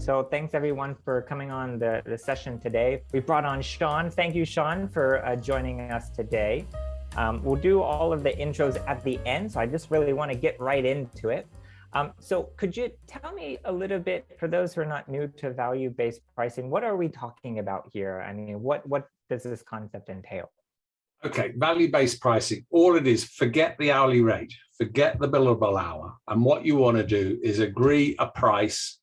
So thanks everyone for coming on the session today. We brought on Shaun. Thank you, Shaun, for joining us today. We'll do all of the intros at the end, so I just really want to get right into it. So could you tell me a little bit, for those who are not new to value-based pricing, what are we talking about here? I mean, what does this concept entail? Okay, value-based pricing, all it is, forget the hourly rate, forget the billable hour. And what you want to do is agree a price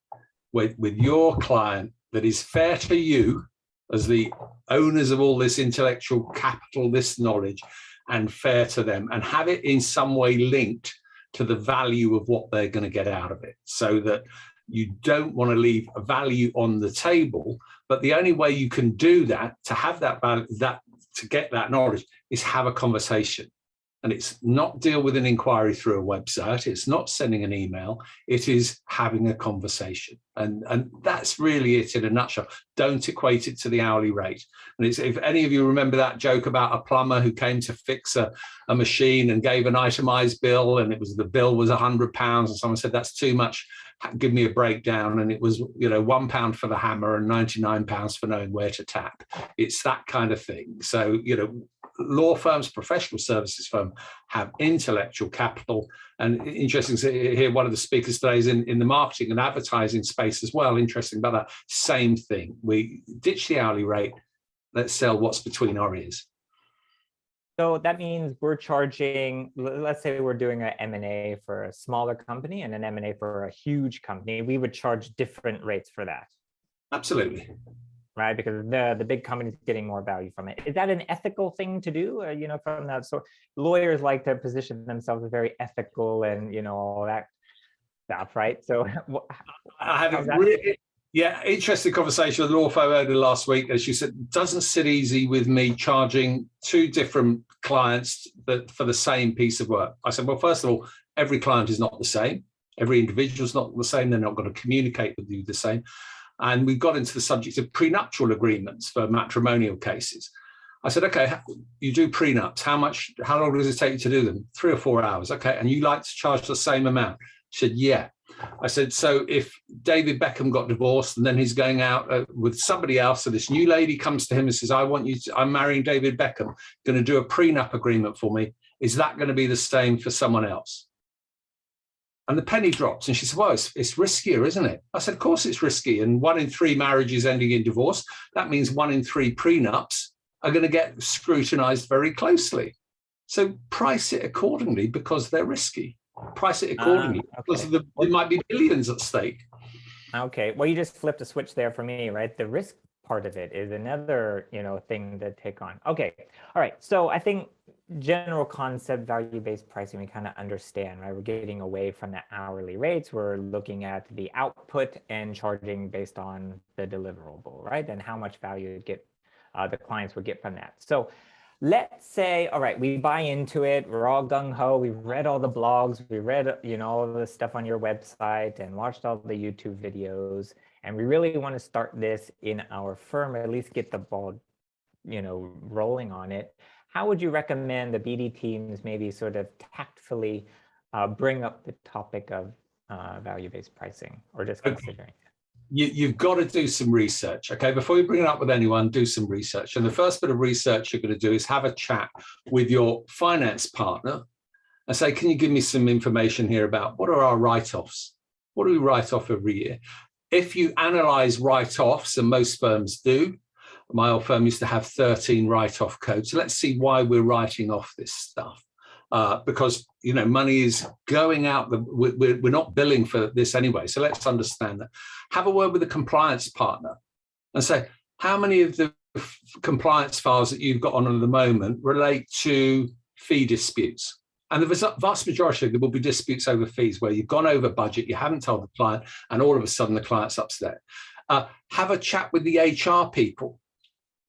with your client that is fair to you as the owners of all this intellectual capital, this knowledge, and fair to them, and have it in some way linked to the value of what they're going to get out of it, so that you don't want to leave a value on the table. But the only way you can do that, to have that value, to get that knowledge, is have a conversation. And it's not deal with an inquiry through a website. It's not sending an email. It is having a conversation. And that's really it in a nutshell. Don't equate it to the hourly rate. And it's, if any of you remember that joke about a plumber who came to fix a machine and gave an itemized bill, and the bill was £100, and someone said, that's too much, give me a breakdown. And it was, £1 for the hammer and £99 for knowing where to tap. It's that kind of thing. So, law firms, professional services firms have intellectual capital. And interesting to hear one of the speakers today is in the marketing and advertising space as well. Interesting about that same thing. We ditch the hourly rate. Let's sell what's between our ears. So that means we're charging, let's say we're doing an M&A for a smaller company and an M&A for a huge company. We would charge different rates for that. Absolutely. Right, because the big company is getting more value from it. Is that an ethical thing to do? From that sort, lawyers like to position themselves as very ethical and all that stuff, right? So I had a really interesting conversation with a law firm owner last week, as she said, it doesn't sit easy with me charging two different clients for the same piece of work. I said, well, first of all, every client is not the same. Every individual is not the same. They're not going to communicate with you the same. And we got into the subject of prenuptial agreements for matrimonial cases. I said, okay, you do prenups. How long does it take you to do them? 3 or 4 hours. Okay. And you like to charge the same amount? She said, yeah. I said, so if David Beckham got divorced and then he's going out with somebody else, so this new lady comes to him and says, I'm marrying David Beckham, going to do a prenup agreement for me. Is that going to be the same for someone else? And the penny drops, and she said, well, it's riskier, isn't it? I said, of course it's risky. And 1 in 3 marriages ending in divorce, that means 1 in 3 prenups are going to get scrutinized very closely. So price it accordingly because they're risky. Price it accordingly because there might be billions at stake. Okay, well, you just flipped a switch there for me, right? The risk part of it is another, thing to take on. Okay, all right. So I think general concept, value-based pricing, we kind of understand, right? We're getting away from the hourly rates. We're looking at the output and charging based on the deliverable, right? And how much value the clients would get from that. So let's say, all right, we buy into it. We're all gung-ho. We've read all the blogs. We read, all the stuff on your website and watched all the YouTube videos. And we really want to start this in our firm, or at least get the ball, rolling on it. How would you recommend the BD teams maybe sort of tactfully bring up the topic of value-based pricing, or just considering it? You've got to do some research. Okay, before you bring it up with anyone, do some research. And the first bit of research you're going to do is have a chat with your finance partner and say, can you give me some information here about what are our write-offs? What do we write off every year? If you analyze write-offs, and most firms do, my old firm used to have 13 write-off codes. So let's see why we're writing off this stuff. Because, money is going out. We're not billing for this anyway. So let's understand that. Have a word with a compliance partner and say, how many of the compliance files that you've got on at the moment relate to fee disputes? And the vast majority of them will be disputes over fees where you've gone over budget, you haven't told the client, and all of a sudden the client's upset. Have a chat with the HR people.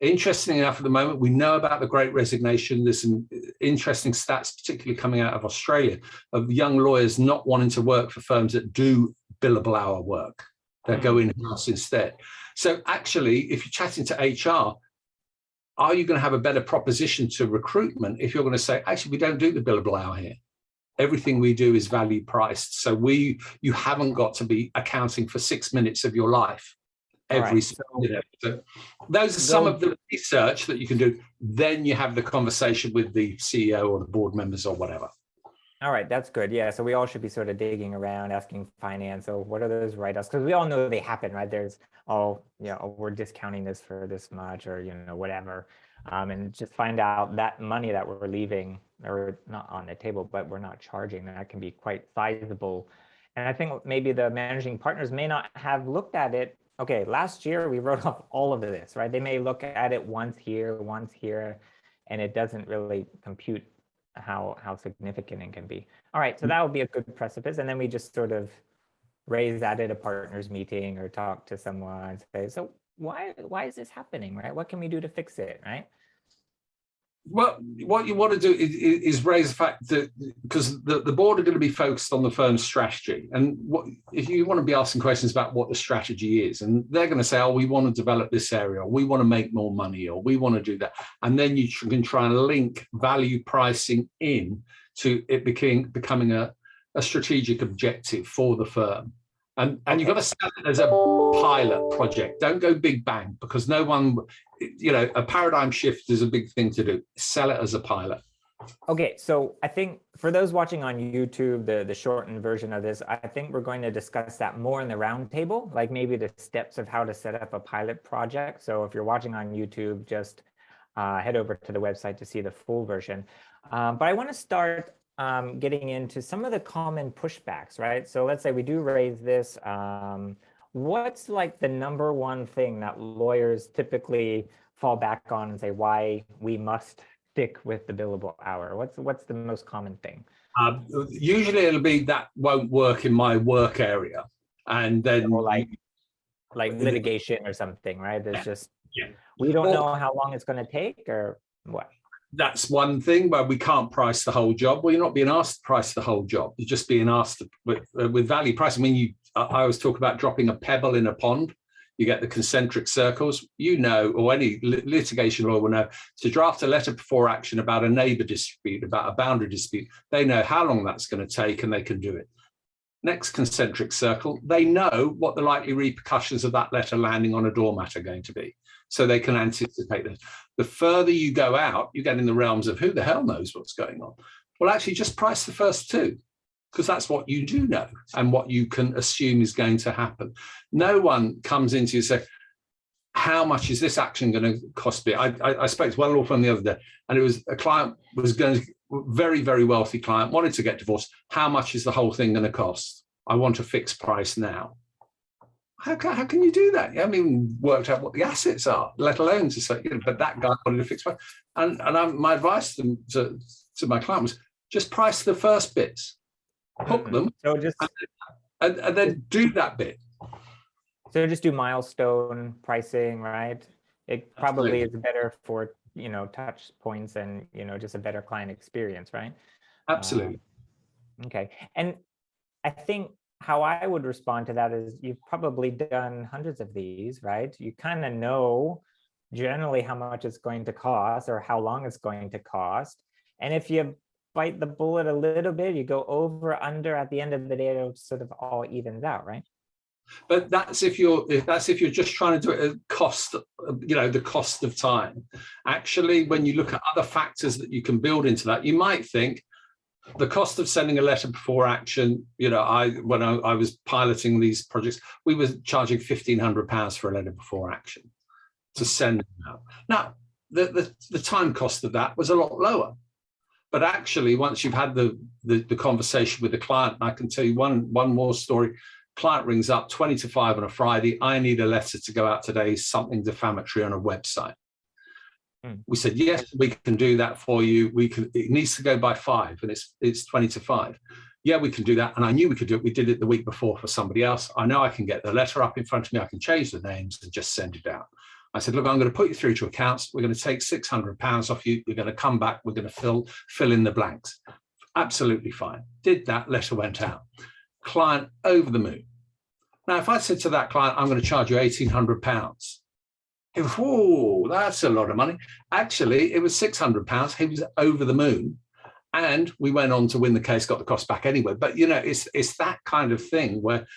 Interesting enough, at the moment, we know about the Great Resignation. There's some interesting stats, particularly coming out of Australia, of young lawyers not wanting to work for firms that do billable hour work. They go in-house instead. So actually, if you're chatting to HR, are you going to have a better proposition to recruitment if you're going to say, actually, we don't do the billable hour here? Everything we do is value priced. So you haven't got to be accounting for 6 minutes of your life every single minute. So those are some of the research that you can do. Then you have the conversation with the CEO or the board members or whatever. All right, that's good. Yeah, so we all should be sort of digging around, asking finance, oh, what are those write-offs? Because we all know they happen, right? There's, oh, yeah, oh, we're discounting this for this much, or, you know, whatever. And just find out that money that we're leaving, or not on the table, but we're not charging, that can be quite sizable. And I think maybe the managing partners may not have looked at it. Okay, last year we wrote off all of this, right? They may look at it once here, and it doesn't really compute how significant it can be. All right, so that would be a good precipice. And then we just sort of raise that at a partners meeting or talk to someone and say, so why is this happening, right? What can we do to fix it, right? Well, what you want to do is raise the fact that, because the board are going to be focused on the firm's strategy, and what if you want to be asking questions about what the strategy is, and they're going to say, oh, we want to develop this area, or we want to make more money, or we want to do that, and then you can try and link value pricing in to it becoming a strategic objective for the firm. And you've got to set it as a pilot project. Don't go big bang, because no one, you know, a paradigm shift is a big thing to do. Sell it as a pilot. Okay, so I think for those watching on YouTube, the shortened version of this, I think we're going to discuss that more in the roundtable, like maybe the steps of how to set up a pilot project. So if you're watching on YouTube, just head over to the website to see the full version. But I want to start getting into some of the common pushbacks, right? So let's say we do raise this. What's like the number one thing that lawyers typically fall back on and say why we must stick with the billable hour? What's the most common thing? Usually it'll be that won't work in my work area, and then like litigation or something, right? There's just we don't know how long it's going to take, or what. That's one thing where we can't price the whole job. Well, you're not being asked to price the whole job. You're just being asked to, with value pricing. When I always talk about dropping a pebble in a pond, you get the concentric circles. You know, or any litigation lawyer will know, to draft a letter before action about a neighbour dispute, about a boundary dispute, they know how long that's going to take and they can do it. Next concentric circle, they know what the likely repercussions of that letter landing on a doormat are going to be, so they can anticipate this. The further you go out, you get in the realms of who the hell knows what's going on. Well, actually, just price the first two, because that's what you do know and what you can assume is going to happen. No one comes into you and say, how much is this action going to cost me? I spoke to one law firm the other day, and it was a client was going to, very, very wealthy client, wanted to get divorced. How much is the whole thing going to cost? I want a fixed price now. How can you do that? You haven't even worked out what the assets are, let alone to say, you know, but that guy wanted a fixed price. And my advice to my client was just price the first bits, hook them, so just and then do that bit. So just do milestone pricing, right? It probably is better for, you know, touch points and, you know, just a better client experience, right? Absolutely. Okay. And I think how I would respond to that is you've probably done hundreds of these, right? You kind of know generally how much it's going to cost or how long it's going to cost. And if you bite the bullet a little bit, you go over, under, at the end of the day, it'll sort of all evens out, right? But that's if you're just trying to do it at cost, you know, the cost of time. Actually, when you look at other factors that you can build into that, you might think the cost of sending a letter before action. You know, when I was piloting these projects, we were charging £1,500 for a letter before action to send them out. Now, the time cost of that was a lot lower. But actually, once you've had the conversation with the client, I can tell you one more story. Client rings up 20 to 5 on a Friday. I need a letter to go out today, something defamatory on a website. We said, yes, we can do that for you. It needs to go by 5, and it's 20 to 5. Yeah, we can do that. And I knew we could do it. We did it the week before for somebody else. I know I can get the letter up in front of me. I can change the names and just send it out. I said, look, I'm going to put you through to accounts. We're going to take £600 off you. We're going to come back. We're going to fill in the blanks. Absolutely fine. Did that. Letter went out. Client over the moon. Now, if I said to that client, I'm going to charge you £1,800, oh, that's a lot of money. Actually, it was £600. He was over the moon. And we went on to win the case, got the cost back anyway. But, you know, it's that kind of thing where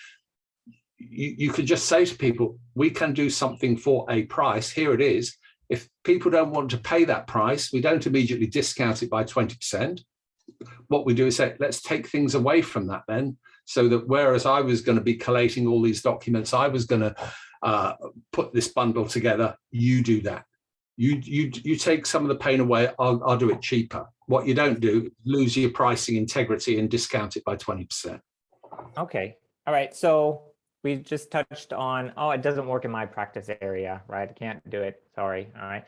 you can just say to people, we can do something for a price. Here it is. If people don't want to pay that price, we don't immediately discount it by 20%. What we do is say, let's take things away from that then, so that whereas I was going to be collating all these documents, I was going to put this bundle together, you do that. You take some of the pain away, I'll do it cheaper. What you don't do is lose your pricing integrity and discount it by 20%. Okay. All right. So we just touched on, oh, it doesn't work in my practice area, right? I can't do it. Sorry. All right.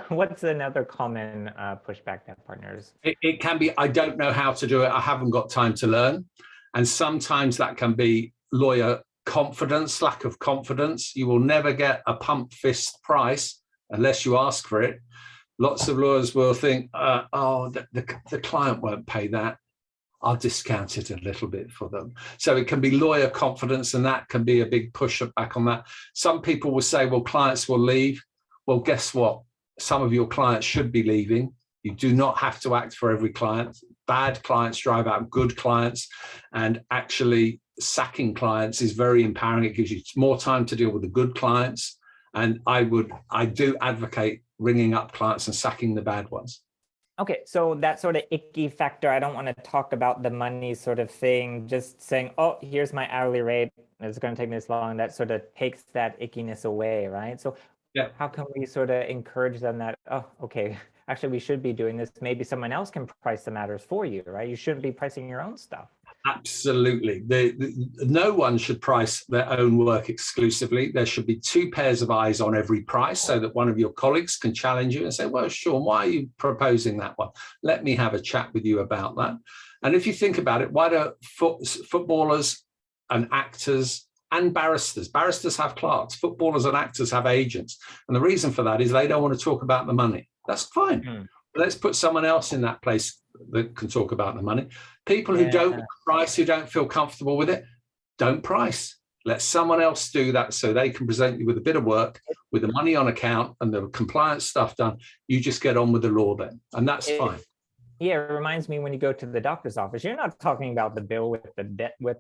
What's another common pushback that partners? It can be, I don't know how to do it. I haven't got time to learn. And sometimes that can be lawyer confidence, lack of confidence. You will never get a pump fist price unless you ask for it. Lots of lawyers will think, oh, the client won't pay that. I'll discount it a little bit for them. So it can be lawyer confidence, and that can be a big push back on that. Some people will say, well, clients will leave. Well, guess what? Some of your clients should be leaving. You do not have to act for every client. Bad clients drive out good clients, and actually sacking clients is very empowering. It gives you more time to deal with the good clients. And I do advocate ringing up clients and sacking the bad ones. Okay, so that sort of icky factor, I don't want to talk about the money sort of thing, just saying, oh, here's my hourly rate, it's going to take me this long, that sort of takes that ickiness away, right? So yeah, how can we sort of encourage them that, oh, okay, actually we should be doing this, maybe someone else can price the matters for you, right? You shouldn't be pricing your own stuff. Absolutely. No one should price their own work exclusively. There should be two pairs of eyes on every price, so that one of your colleagues can challenge you and say, well, Shaun, why are you proposing that one? Let me have a chat with you about that. And if you think about it, why do footballers and actors and barristers have clerks, footballers and actors have agents? And the reason for that is they don't want to talk about the money. That's fine. Let's put someone else in that place that can talk about the money. People who don't price, who don't feel comfortable with it, don't price. Let someone else do that, so they can present you with a bit of work, with the money on account and the compliance stuff done. You just get on with the law then, and that's fine. Yeah, it reminds me when you go to the doctor's office, you're not talking about the bill with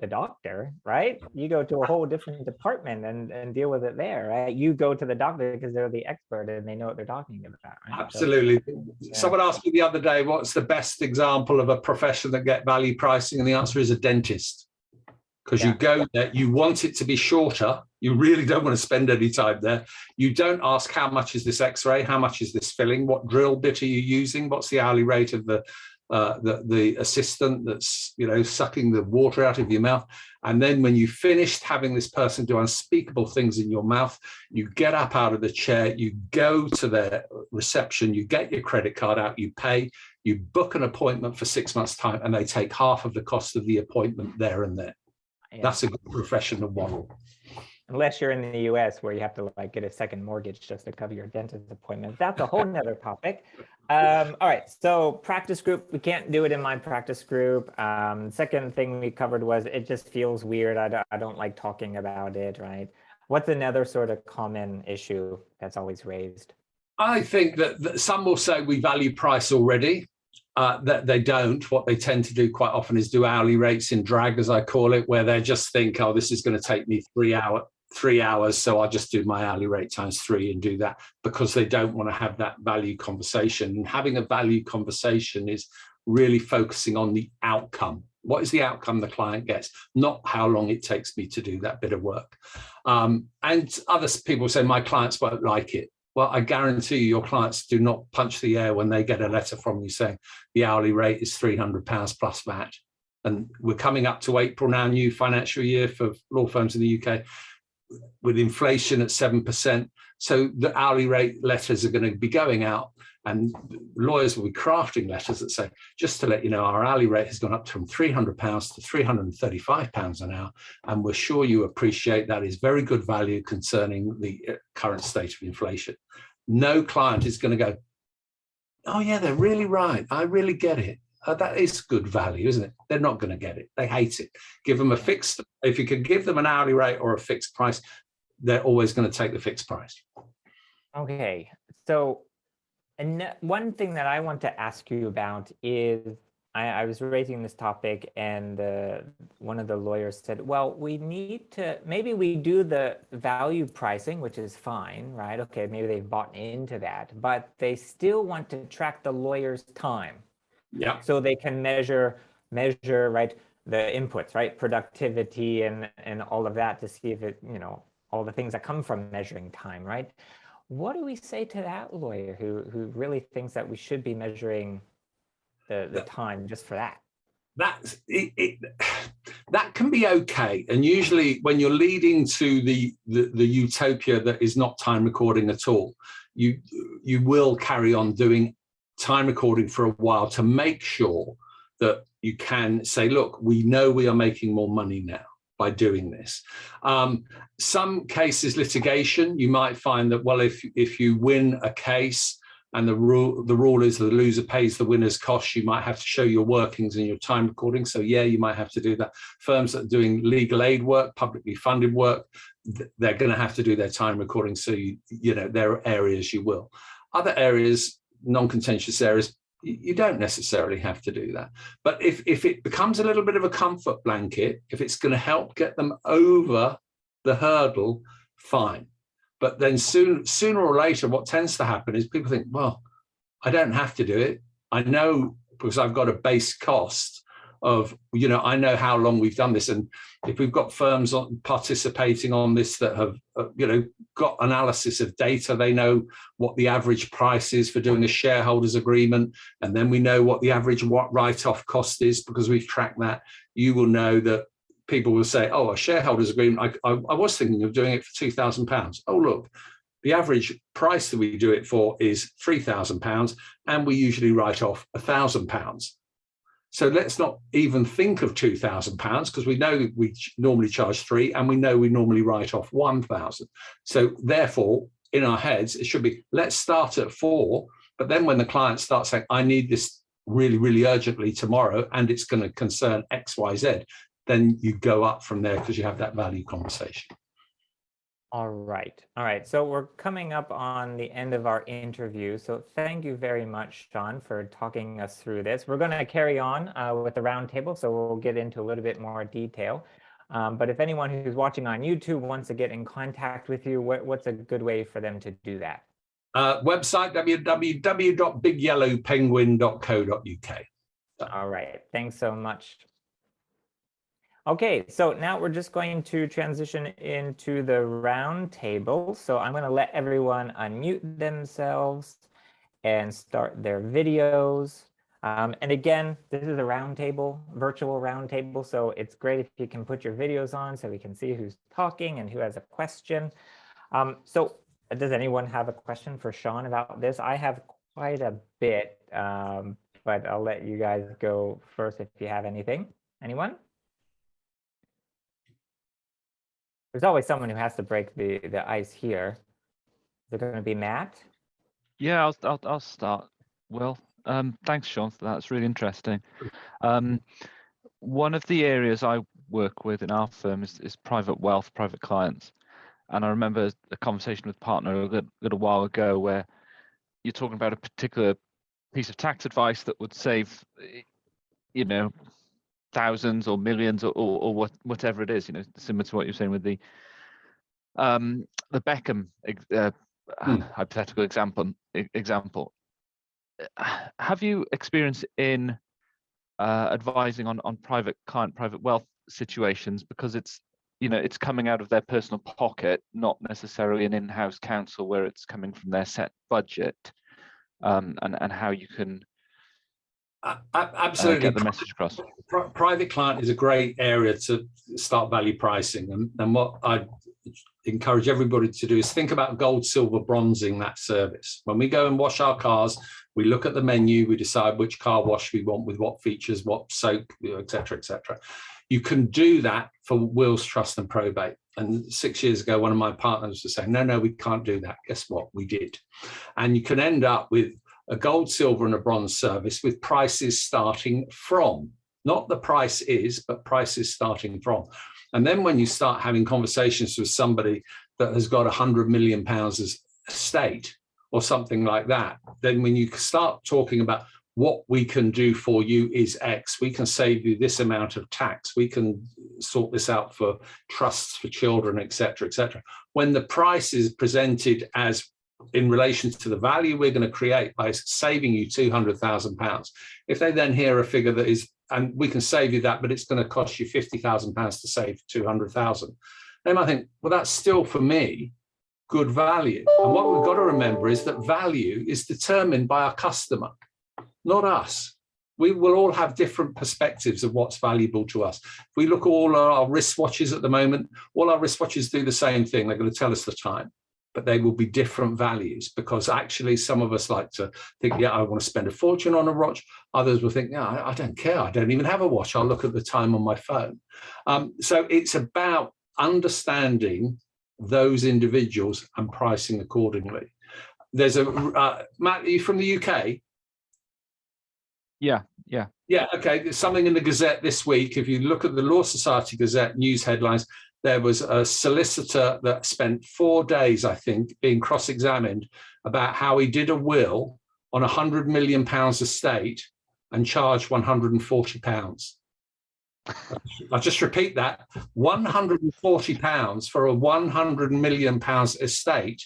the doctor, right? You go to a whole different department and deal with it there, right? You go to the doctor because they're the expert and they know what they're talking about. Right? Absolutely. So, someone asked me the other day, what's the best example of a profession that get value pricing? And the answer is a dentist. Because you go there, you want it to be shorter. You really don't want to spend any time there. You don't ask, how much is this x-ray? How much is this filling? What drill bit are you using? What's the hourly rate of the assistant that's, you know, sucking the water out of your mouth? And then when you finished having this person do unspeakable things in your mouth, you get up out of the chair, you go to their reception, you get your credit card out, you pay, you book an appointment for 6 months' time, and they take half of the cost of the appointment there and there. Yeah. That's a good professional model. Unless you're in the US, where you have to like get a second mortgage just to cover your dentist appointment. That's a whole nother topic. All right, so practice group, we can't do it in my practice group. Second thing we covered was it just feels weird. I don't like talking about it, right? What's another sort of common issue that's always raised? I think that some will say we value price already. That they don't. What they tend to do quite often is do hourly rates in drag, as I call it, where they just think, oh, this is going to take me 3 hours, so I'll just do my hourly rate times 3 and do that, because they don't want to have that value conversation. And having a value conversation is really focusing on the outcome. What is the outcome the client gets, not how long it takes me to do that bit of work. And other people say, my clients won't like it. Well, I guarantee you, your clients do not punch the air when they get a letter from you saying the hourly rate is £300 plus VAT. And we're coming up to April now, new financial year for law firms in the UK, with inflation at 7%. So the hourly rate letters are going to be going out, and lawyers will be crafting letters that say, just to let you know, our hourly rate has gone up from £300 to £335 an hour, and we're sure you appreciate that is very good value concerning the current state of inflation. No client is going to go, oh yeah, they're really right, I really get it. That is good value, isn't it? They're not going to get it. They hate it. Give them a fixed, if you can give them an hourly rate or a fixed price, they're always going to take the fixed price. Okay, so and one thing that I want to ask you about is I was raising this topic, and one of the lawyers said, well, we need to, maybe we do the value pricing, which is fine, right? Okay, maybe they've bought into that, but they still want to track the lawyer's time. Yeah. So they can measure, right, the inputs, right? Productivity and all of that to see if it, all the things that come from measuring time, right? What do we say to that lawyer who really thinks that we should be measuring the time just for that? That's it, that can be okay, and usually when you're leading to the utopia that is not time recording at all, you will carry on doing time recording for a while to make sure that you can say, look, we know we are making more money now by doing this. Some cases, litigation, you might find that, well, if you win a case and the rule is the loser pays the winner's costs, you might have to show your workings and your time recording. So yeah, you might have to do that. Firms that are doing legal aid work, publicly funded work, they're going to have to do their time recording. So there are areas you will. Other areas, non-contentious areas, you don't necessarily have to do that. But if it becomes a little bit of a comfort blanket, if it's going to help get them over the hurdle, fine. But then sooner or later, what tends to happen is people think, well, I don't have to do it. I know, because I've got a base cost of, I know how long we've done this. And if we've got firms participating on this that have, got analysis of data, they know what the average price is for doing a shareholders agreement. And then we know what the average write-off cost is because we've tracked that. You will know that people will say, oh, a shareholders agreement, I was thinking of doing it for £2,000. Oh, look, the average price that we do it for is £3,000, and we usually write off £1,000. So let's not even think of £2,000 because we know we normally charge £3,000 and we know we normally write off £1,000. So therefore, in our heads, it should be, let's start at £4,000. But then when the client starts saying, I need this really, really urgently tomorrow, and it's going to concern X, Y, Z, then you go up from there because you have that value conversation. All right. So we're coming up on the end of our interview. So thank you very much, Shaun, for talking us through this. We're going to carry on with the roundtable, so we'll get into a little bit more detail. But if anyone who's watching on YouTube wants to get in contact with you, what's a good way for them to do that? Website, www.bigyellowpenguin.co.uk. All right. Thanks so much. Okay, so now we're just going to transition into the roundtable. So I'm going to let everyone unmute themselves and start their videos. And again, this is a roundtable, virtual roundtable. So it's great if you can put your videos on so we can see who's talking and who has a question. So does anyone have a question for Shaun about this? I have quite a bit, but I'll let you guys go first if you have anything. Anyone? There's always someone who has to break the ice here. Is it going to be Matt? Yeah, I'll start. Well, thanks, Shaun, for that. It's really interesting. One of the areas I work with in our firm is private wealth, private clients. And I remember a conversation with a partner a little while ago where you're talking about a particular piece of tax advice that would save, thousands or millions or whatever it is, similar to what you're saying with the Beckham hypothetical example. Have you experience in advising on private client, private wealth situations, because it's coming out of their personal pocket, not necessarily an in-house counsel where it's coming from their set budget, and how you can absolutely get the message across. Private client is a great area to start value pricing, and what I encourage everybody to do is think about gold, silver, bronzing that service. When we go and wash our cars, we look at the menu, we decide which car wash we want with what features, what soap, etc., etc. You can do that for wills, trust, and probate. And 6 years ago, one of my partners was saying, no, we can't do that. Guess what? We did. And you can end up with a gold, silver, and a bronze service with prices starting from, not the price is, but prices starting from. And then when you start having conversations with somebody that has got £100 million as estate or something like that, then when you start talking about what we can do for you is X. We can save you this amount of tax. We can sort this out for trusts for children, et cetera, et cetera. When the price is presented as in relation to the value we're going to create by saving you £200,000, if they then hear a figure that is, and we can save you that, but it's going to cost you £50,000 to save 200,000, they might think, well, that's still for me good value. And what we've got to remember is that value is determined by our customer, not us. We will all have different perspectives of what's valuable to us. If we look at all our wristwatches at the moment, all our wristwatches do the same thing. They're going to tell us the time, but they will be different values, because actually some of us like to think, yeah, I want to spend a fortune on a watch. Others will think, no, I don't care. I don't even have a watch. I'll look at the time on my phone. So it's about understanding those individuals and pricing accordingly. There's a, Matt, are you from the UK? Yeah. Okay. There's something in the Gazette this week. If you look at the Law Society Gazette news headlines, there was a solicitor that spent 4 days, I think, being cross-examined about how he did a will on £100 million estate and charged £140. I'll just repeat that, £140 for a £100 million estate.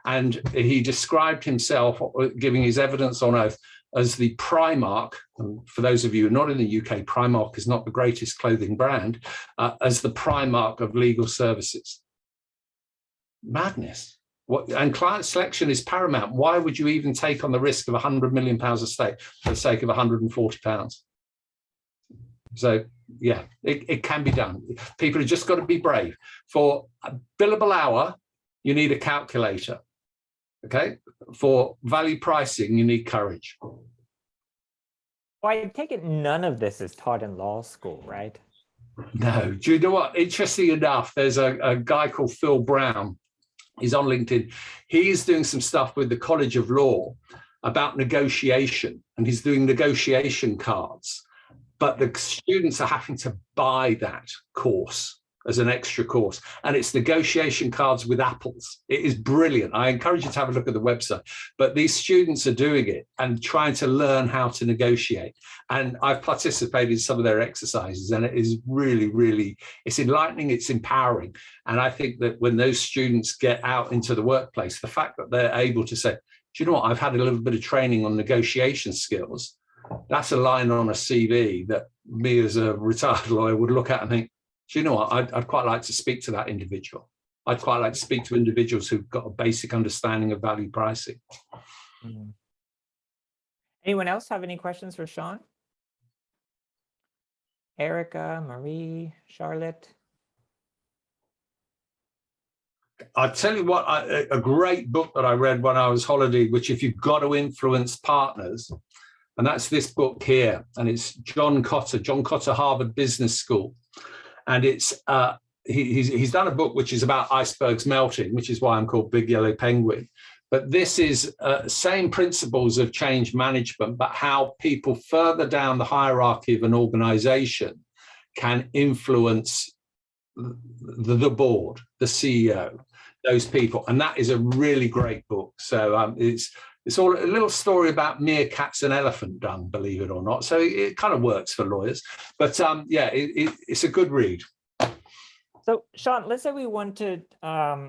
And he described himself, giving his evidence on oath, as the Primark, and for those of you who are not in the UK, Primark is not the greatest clothing brand, as the Primark of legal services. Madness. And client selection is paramount. Why would you even take on the risk of £100 million estate for the sake of £140? So, yeah, it can be done. People have just got to be brave. For a billable hour, you need a calculator. Okay. For value pricing, you need courage. Well, I take it none of this is taught in law school, right? No. Do you know what? Interesting enough, there's a guy called Phil Brown. He's on LinkedIn. He's doing some stuff with the College of Law about negotiation, and he's doing negotiation cards. But the students are having to buy that course as an extra course. And it's negotiation cards with apples. It is brilliant. I encourage you to have a look at the website. But these students are doing it and trying to learn how to negotiate. And I've participated in some of their exercises, and it is really, really, it's enlightening, it's empowering. And I think that when those students get out into the workplace, the fact that they're able to say, do you know what, I've had a little bit of training on negotiation skills, that's a line on a CV that me as a retired lawyer would look at and think, do you know what, I'd quite like to speak to that individual. I'd quite like to speak to individuals who've got a basic understanding of value pricing. Mm-hmm. Anyone else have any questions for Shaun? Erica, Marie, Charlotte? I'll tell you what, a great book that I read when I was holidaying, which if you've got to influence partners, and that's this book here, and it's John Cotter, Harvard Business School. And it's he's done a book which is about icebergs melting, which is why I'm called Big Yellow Penguin. But this is same principles of change management, but how people further down the hierarchy of an organization can influence the board, the CEO, those people. And that is a really great book. So it's all a little story about meerkats and elephant dung, believe it or not. So it kind of works for lawyers. But yeah, it's a good read. So Shaun, let's say we want to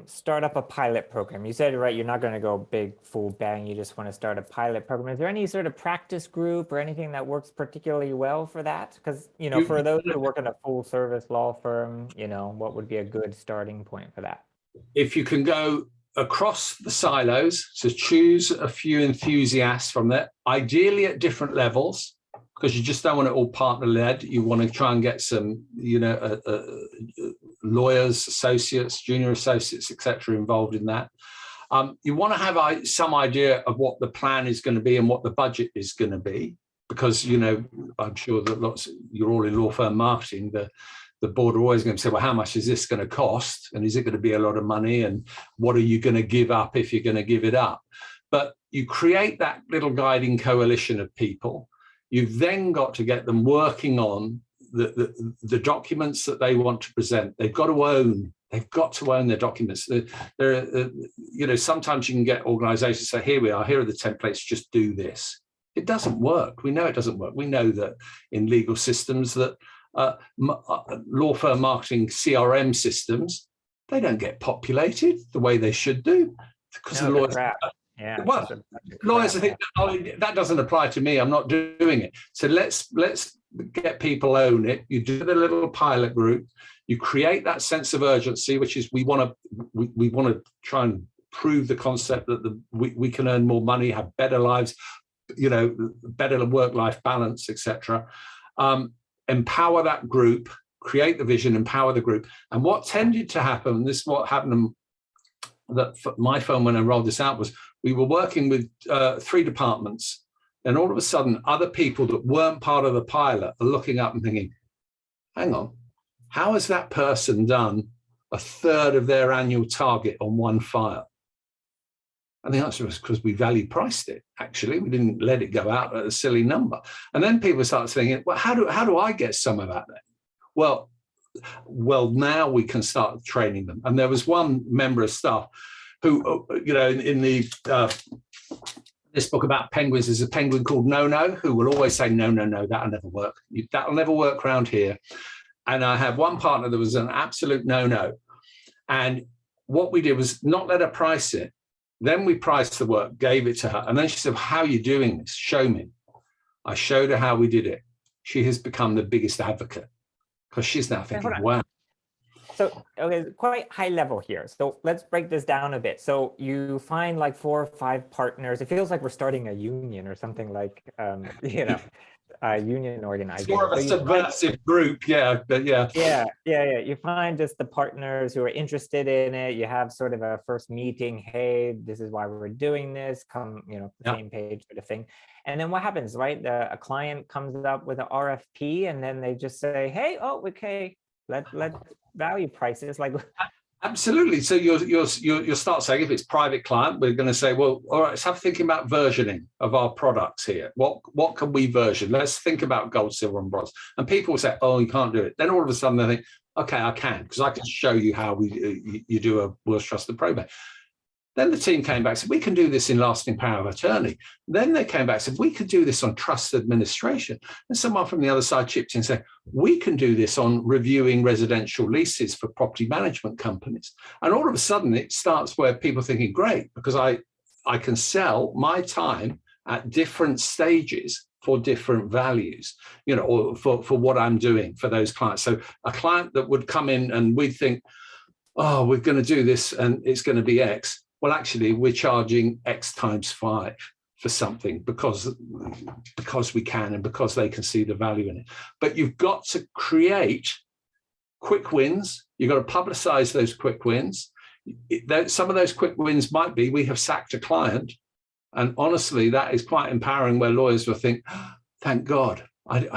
start up a pilot program. You said, right, you're not going to go big, full bang. You just want to start a pilot program. Is there any sort of practice group or anything that works particularly well for that? Because, you know, for those who work in a full service law firm, you know, what would be a good starting point for that? If you can go across the silos, so choose a few enthusiasts from there, ideally at different levels, because you just don't want it all partner-led. You want to try and get some, you know, lawyers, associates, junior associates, etc., involved in that. You want to have some idea of what the plan is going to be and what the budget is going to be, because, you know, I'm sure that you're all in law firm marketing. The board are always going to say, well, how much is this going to cost? And is it going to be a lot of money? And what are you going to give up if you're going to give it up? But you create that little guiding coalition of people. You've then got to get them working on the documents that they want to present. They've got to own their documents. You know, sometimes you can get organizations say, here we are, here are the templates, just do this. It doesn't work. We know it doesn't work. We know that in legal systems that law firm marketing CRM systems, they don't get populated the way they should do, because the lawyers. Yeah. Well, lawyers, I think, oh, that doesn't apply to me. I'm not doing it. So let's get people own it. You do the little pilot group. You create that sense of urgency, which is we want to try and prove the concept that we can earn more money, have better lives, better work-life balance, etc. Empower that group, create the vision, empower the group. And what tended to happen, and this is what happened that my firm, when I rolled this out, was we were working with 3 departments, and all of a sudden other people that weren't part of the pilot are looking up and thinking, hang on, how has that person done a third of their annual target on one file? And the answer was because we value priced it. Actually, we didn't let it go out at a silly number. And then people started thinking, well, how do I get some of that then? Well, now we can start training them. And there was one member of staff who, in the this book about penguins, there's a penguin called No, who will always say, no, that'll never work. That'll never work around here. And I have one partner that was an absolute no. And what we did was not let her price it. Then we priced the work, gave it to her. And then she said, how are you doing this? Show me. I showed her how we did it. She has become the biggest advocate, because she's now thinking, wow. So, okay, quite high level here. So let's break this down a bit. So you find like 4 or 5 partners. It feels like we're starting a union or something like, union organizing. It's more of a subversive group, but yeah. Yeah. You find just the partners who are interested in it. You have sort of a first meeting. Hey, this is why we're doing this. Come, same page sort of thing. And then what happens, right? A client comes up with an RFP, and then they just say, hey, okay, let's value prices like. Absolutely. So you'll start saying, if it's private client, we're going to say, well, all right, let's have thinking about versioning of our products here. What can we version? Let's think about gold, silver, and bronze. And people will say, oh, you can't do it. Then all of a sudden they think, okay, I can, because I can show you how you do a Wills Trusted Probate. Then the team came back and said, we can do this in lasting power of attorney. Then they came back and said, we could do this on trust administration. And someone from the other side chipped in and said, we can do this on reviewing residential leases for property management companies. And all of a sudden it starts where people are thinking, great, because I can sell my time at different stages for different values, or for what I'm doing for those clients. So a client that would come in and we'd think, oh, we're going to do this and it's going to be X. Well, actually, we're charging X times 5 for something because we can, and because they can see the value in it. But you've got to create quick wins. You've got to publicize those quick wins. Some of those quick wins might be, we have sacked a client. And honestly, that is quite empowering, where lawyers will think, oh, thank God, I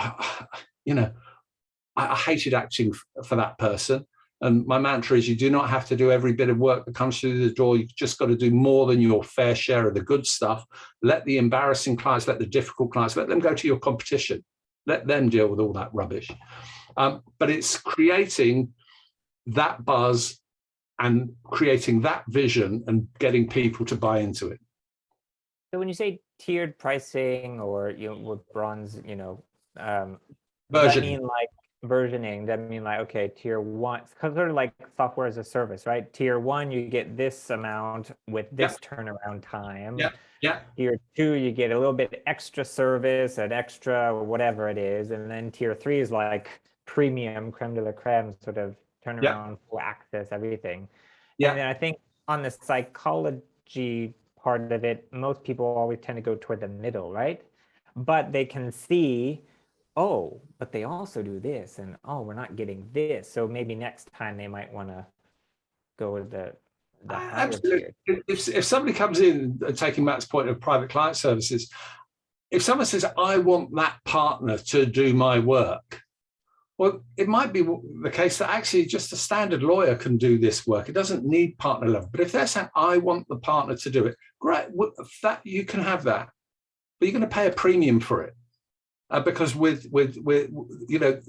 hated acting for that person. And my mantra is, you do not have to do every bit of work that comes through the door. You've just got to do more than your fair share of the good stuff. Let the embarrassing clients, let the difficult clients, let them go to your competition. Let them deal with all that rubbish. But it's creating that buzz and creating that vision and getting people to buy into it. So when you say tiered pricing, or with bronze, does that mean like versioning? That mean like, okay, tier 1, because they're like software as a service, right? Tier 1, you get this amount with this turnaround time. Tier 2, you get a little bit extra service, an extra whatever it is, and then tier 3 is like premium, creme de la creme, sort of turnaround, full access, everything. And then I think on the psychology part of it, most people always tend to go toward the middle, right? But they can see, oh, but they also do this, and oh, we're not getting this. So maybe next time they might want to go with the higher tier. If somebody comes in, taking Matt's point of private client services, if someone says, I want that partner to do my work, well, it might be the case that actually just a standard lawyer can do this work. It doesn't need partner level. But if they're saying, I want the partner to do it, great, that you can have that, but you're going to pay a premium for it. Because with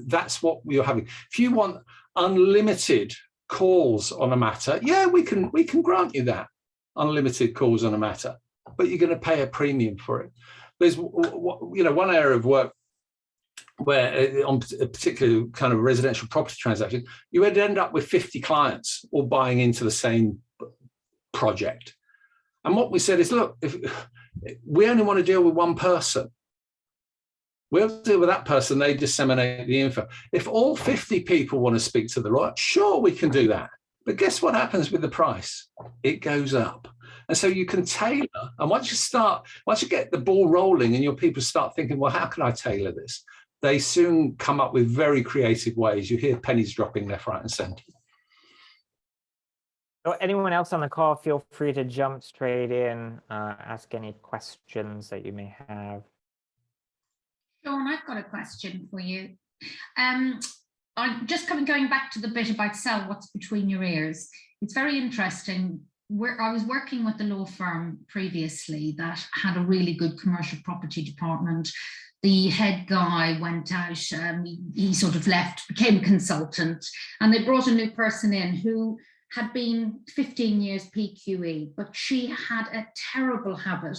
that's what you're having. If you want unlimited calls on a matter, we can grant you that, unlimited calls on a matter, but you're going to pay a premium for it. there's one area of work where on a particular kind of residential property transaction, you would end up with 50 clients all buying into the same project. And what we said is, look, if we only want to deal with one person, we'll deal with that person, they disseminate the info. If all 50 people want to speak to the lawyer, sure, we can do that. But guess what happens with the price? It goes up. And so you can tailor. And once you get the ball rolling and your people start thinking, well, how can I tailor this? They soon come up with very creative ways. You hear pennies dropping left, right, and center. So anyone else on the call, feel free to jump straight in, ask any questions that you may have. Shaun, I've got a question for you. I'm just going back to the bit about sell what's between your ears. It's very interesting. I was working with a law firm previously that had a really good commercial property department. The head guy went out, he sort of left, became a consultant, and they brought a new person in who had been 15 years PQE, but she had a terrible habit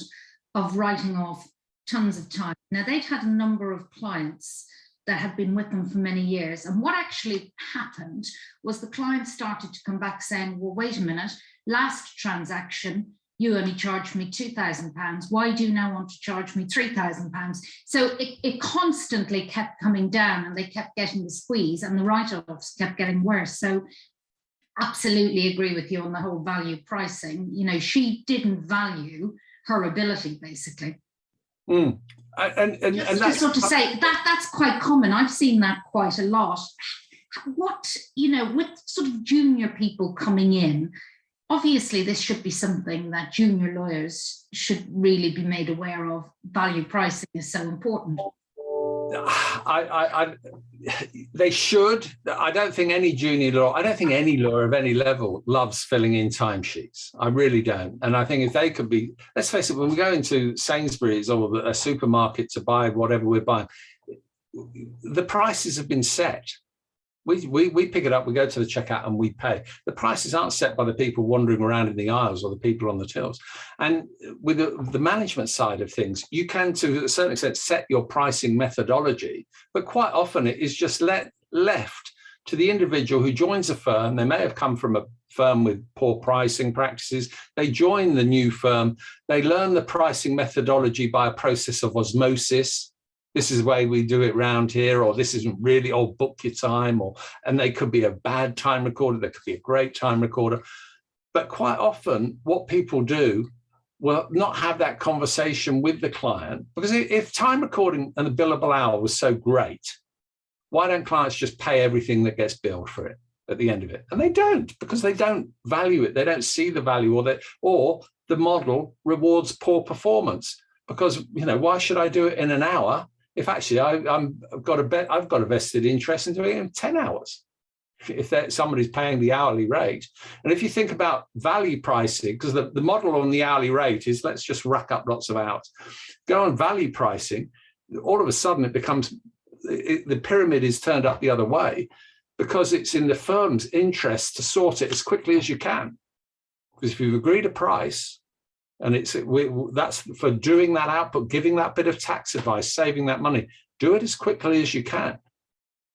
of writing off tons of time. Now, they'd had a number of clients that had been with them for many years. And what actually happened was the client started to come back saying, well, wait a minute, last transaction, you only charged me £2,000. Why do you now want to charge me £3,000? So it constantly kept coming down, and they kept getting the squeeze, and the write-offs kept getting worse. So absolutely agree with you on the whole value pricing. You know, she didn't value her ability, basically. And just sort of say that's quite common. I've seen that quite a lot. What, you know, with sort of junior people coming in, obviously this should be something that junior lawyers should really be made aware of. Value pricing is so important. They should. I don't think any junior lawyer, I don't think any lawyer of any level loves filling in timesheets. I really don't. And I think if they could be, let's face it, when we go into Sainsbury's or a supermarket to buy whatever we're buying, the prices have been set. We pick it up, we go to the checkout and we pay. The prices aren't set by the people wandering around in the aisles or the people on the tills. And with the management side of things, you can, to a certain extent, set your pricing methodology, but quite often it is just left to the individual who joins a firm. They may have come from a firm with poor pricing practices. They join the new firm. They learn the pricing methodology by a process of osmosis. This is the way we do it round here, or this isn't really, or book your time, and they could be a bad time recorder, they could be a great time recorder. But quite often what people do will not have that conversation with the client, because if time recording and the billable hour was so great, why don't clients just pay everything that gets billed for it at the end of it? And they don't, because they don't value it. They don't see the value, or the model rewards poor performance, because, you know, why should I do it in an hour if actually I've got a vested interest in doing it in 10 hours, if somebody's paying the hourly rate? And if you think about value pricing, because the model on the hourly rate is let's just rack up lots of hours. Go on value pricing, all of a sudden it becomes, the pyramid is turned up the other way, because it's in the firm's interest to sort it as quickly as you can. Because if you've agreed a price, and that's for doing that output, giving that bit of tax advice, saving that money, do it as quickly as you can,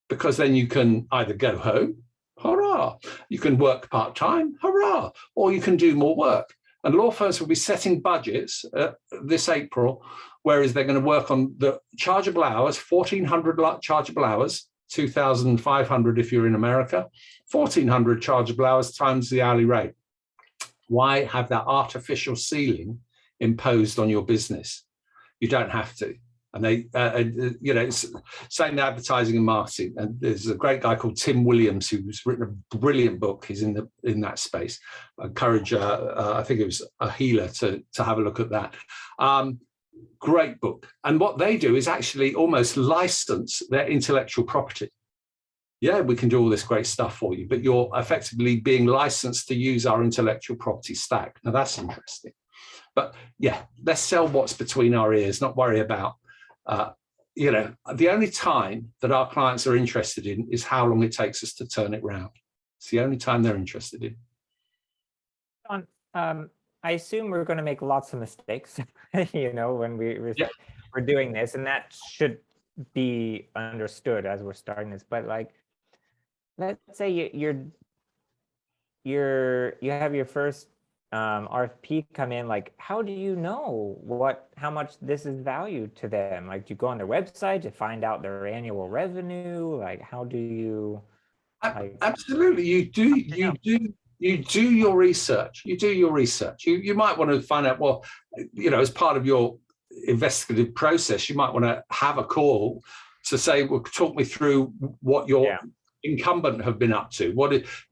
because then you can either go home, hurrah, you can work part-time, hurrah, or you can do more work. And law firms will be setting budgets this April, whereas they're going to work on the chargeable hours, 1,400 chargeable hours, 2,500 if you're in America, 1,400 chargeable hours times the hourly rate. Why have that artificial ceiling imposed on your business? You don't have to. And they, you know, it's same in advertising and marketing. And there's a great guy called Tim Williams who's written a brilliant book. He's in that space. I encourage, I think it was a healer to have a look at that. Great book. And what they do is actually almost license their intellectual property. Yeah, we can do all this great stuff for you, but you're effectively being licensed to use our intellectual property stack. Now that's interesting. But yeah, let's sell what's between our ears, not worry about, you know, the only time that our clients are interested in is how long it takes us to turn it round. It's the only time they're interested in. I assume we're going to make lots of mistakes, you know, when we, yeah. we're doing this, and that should be understood as we're starting this. But like, let's say you have your first RFP come in. Like, how do you know how much this is valued to them? Like, do you go on their website to find out their annual revenue? Like, how do you? Like, absolutely, you do your research. You might want to find out, well, as part of your investigative process, you might want to have a call to say, well, talk me through what your incumbent have been up to.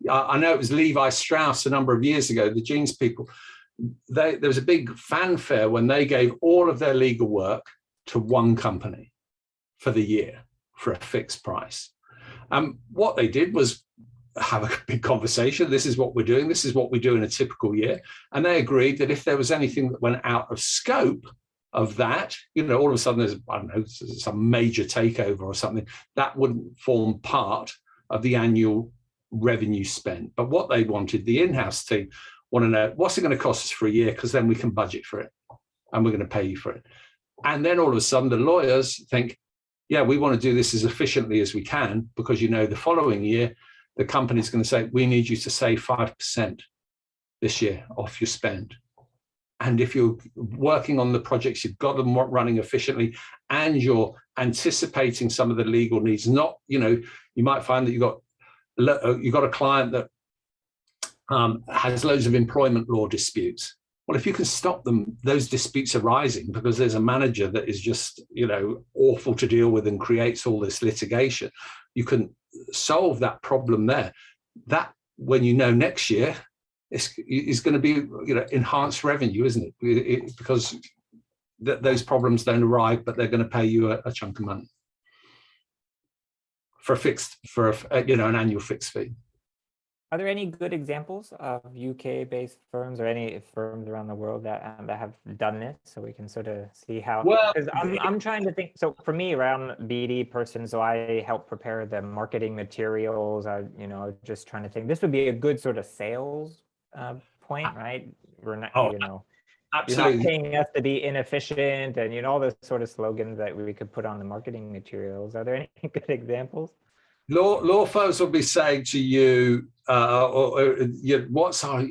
I know it was Levi Strauss a number of years ago, the jeans people. There was a big fanfare when they gave all of their legal work to one company for the year for a fixed price. What they did was have a big conversation. This is what we're doing. This is what we do in a typical year. And they agreed that if there was anything that went out of scope of that, all of a sudden there's, I don't know, some major takeover or something, that wouldn't form part of the annual revenue spent. But what they wanted, the in-house team, want to know, what's it going to cost us for a year? Because then we can budget for it and we're going to pay you for it. And then all of a sudden the lawyers think, yeah, we want to do this as efficiently as we can, because the following year, the company's going to say, we need you to save 5% this year off your spend. And if you're working on the projects, you've got them running efficiently, and you're anticipating some of the legal needs. You might find that you've got a client that has loads of employment law disputes. Well, if you can stop them, those disputes arising because there's a manager that is just, awful to deal with and creates all this litigation, you can solve that problem there. That, when next year, is going to be, enhanced revenue, isn't it? Because those problems don't arrive, but they're going to pay you a chunk of money for an annual fixed fee. Are there any good examples of UK-based firms or any firms around the world that have done this, so we can sort of see how? Well, because I'm trying to think. So for me, I'm a BD person, so I help prepare the marketing materials. Just trying to think. This would be a good sort of sales point, right? We're not, absolutely. You're not paying us to be inefficient, and all the sort of slogans that we could put on the marketing materials. Are there any good examples? Law firms will be saying to you, what's our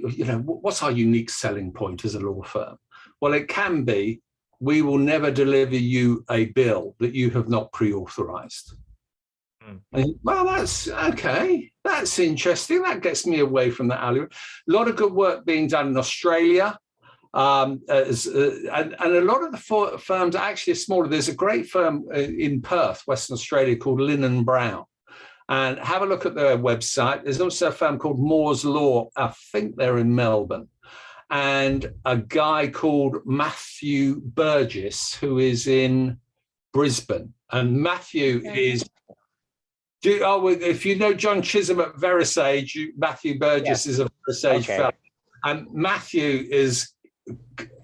unique selling point as a law firm? Well, it can be, we will never deliver you a bill that you have not pre-authorized. Well, that's okay. That's interesting. That gets me away from the alley. A lot of good work being done in Australia. And a lot of the firms are actually smaller. There's a great firm in Perth, Western Australia, called Lynn & Brown. And have a look at their website. There's also a firm called Moore's Law. I think they're in Melbourne. And a guy called Matthew Burgess, who is in Brisbane. And Matthew is... if you know John Chisholm at Verisage, Matthew Burgess is a Verisage fellow. And Matthew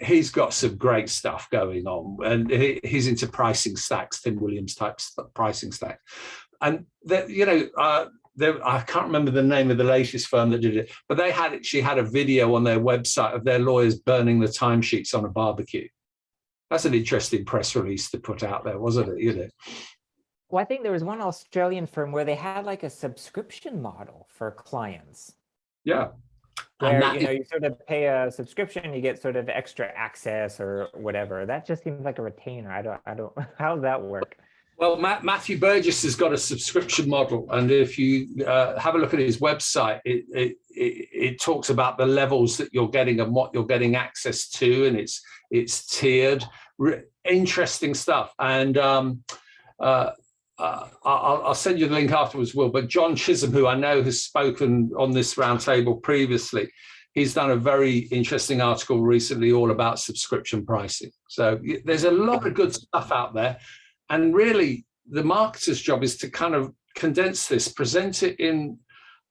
he's got some great stuff going on. And he's into pricing stacks, Tim Williams type pricing stacks. And I can't remember the name of the latest firm that did it, but they had a video on their website of their lawyers burning the timesheets on a barbecue. That's an interesting press release to put out there, wasn't it? Well, I think there was one Australian firm where they had like a subscription model for clients. Yeah. Where you sort of pay a subscription, you get sort of extra access or whatever. That just seems like a retainer. I don't. How does that work? Well, Matthew Burgess has got a subscription model, and if you have a look at his website, it talks about the levels that you're getting and what you're getting access to, and it's tiered. Interesting stuff. And I'll send you the link afterwards, Will. But John Chisholm, who I know has spoken on this roundtable previously, he's done a very interesting article recently all about subscription pricing. So there's a lot of good stuff out there. And really, the marketer's job is to kind of condense this, present it in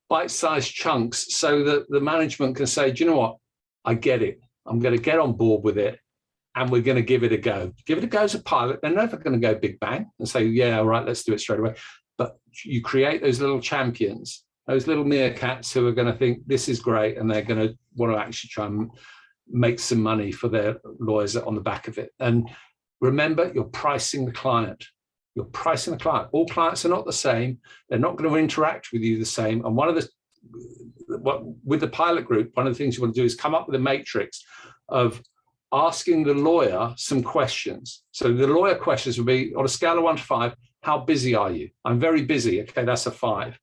bite-sized chunks so that the management can say, do you know what? I get it. I'm going to get on board with it, and we're going to give it a go. Give it a go as a pilot. They're never going to go big bang and say, yeah, all right, let's do it straight away. But you create those little champions, those little meerkats who are going to think this is great, and they're going to want to actually try and make some money for their lawyers on the back of it. And remember, you're pricing the client. You're pricing the client. All clients are not the same. They're not going to interact with you the same. And with the pilot group, one of the things you want to do is come up with a matrix of asking the lawyer some questions. So the lawyer questions would be, on a scale of 1 to 5, how busy are you? I'm very busy. Okay, that's a 5.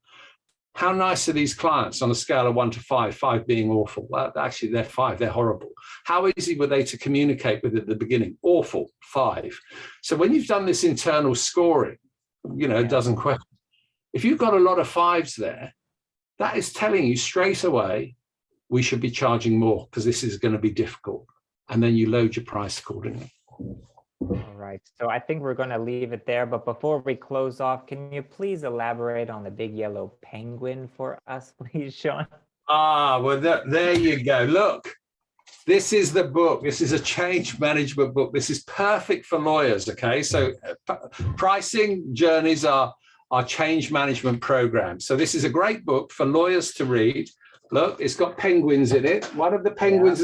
How nice are these clients on a scale of 1 to 5, 5 being awful? Well, actually, they're 5, they're horrible. How easy were they to communicate with at the beginning? Awful, 5. So when you've done this internal scoring, a dozen questions, if you've got a lot of 5s there, that is telling you straight away, we should be charging more because this is going to be difficult. And then you load your price accordingly. All right. So I think we're going to leave it there. But before we close off, can you please elaborate on the big yellow penguin for us, please, Shaun? Well, there you go. Look, this is the book. This is a change management book. This is perfect for lawyers. Okay. So pricing journeys are change management programs. So this is a great book for lawyers to read. Look, it's got penguins in it. One of the penguins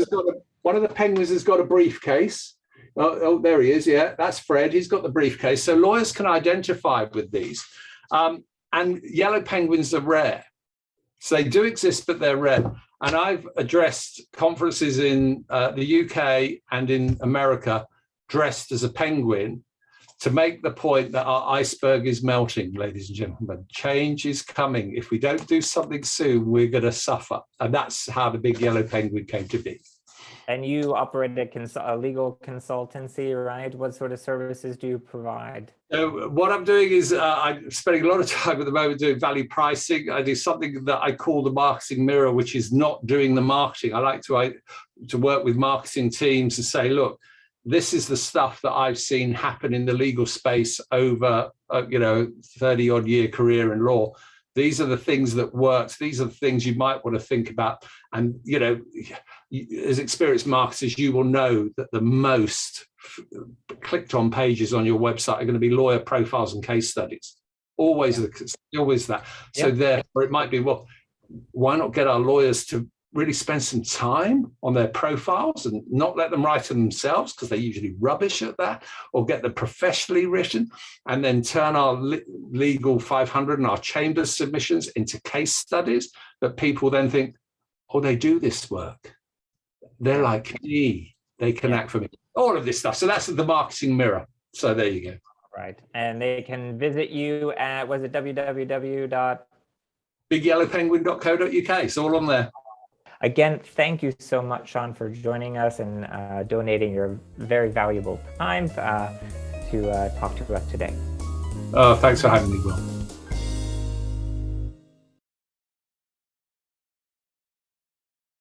has got a briefcase. Oh, there he is. Yeah, that's Fred. He's got the briefcase. So lawyers can identify with these. And yellow penguins are rare. So they do exist, but they're rare. And I've addressed conferences in the UK and in America dressed as a penguin to make the point that our iceberg is melting, ladies and gentlemen. Change is coming. If we don't do something soon, we're going to suffer. And that's how the big yellow penguin came to be. And you operate a legal consultancy, right? What sort of services do you provide? So what I'm doing is I'm spending a lot of time at the moment doing value pricing. I do something that I call the marketing mirror, which is not doing the marketing. I like to work with marketing teams and say, look, this is the stuff that I've seen happen in the legal space over 30 odd year career in law. These are the things that worked. These are the things you might want to think about. And, as experienced marketers, you will know that the most clicked on pages on your website are going to be lawyer profiles and case studies. Always that. So therefore it might be, well, why not get our lawyers to really spend some time on their profiles and not let them write them themselves because they're usually rubbish at that, or get them professionally written and then turn our legal 500 and our chambers submissions into case studies that people then think, oh, they do this work. They're like me. They can act for me. All of this stuff. So that's the marketing mirror. So there you go. Right. And they can visit you at, was it bigyellowpenguin.co.uk. It's all on there. Again, thank you so much, Shaun, for joining us and donating your very valuable time to talk to us today. Thanks for having me, Will.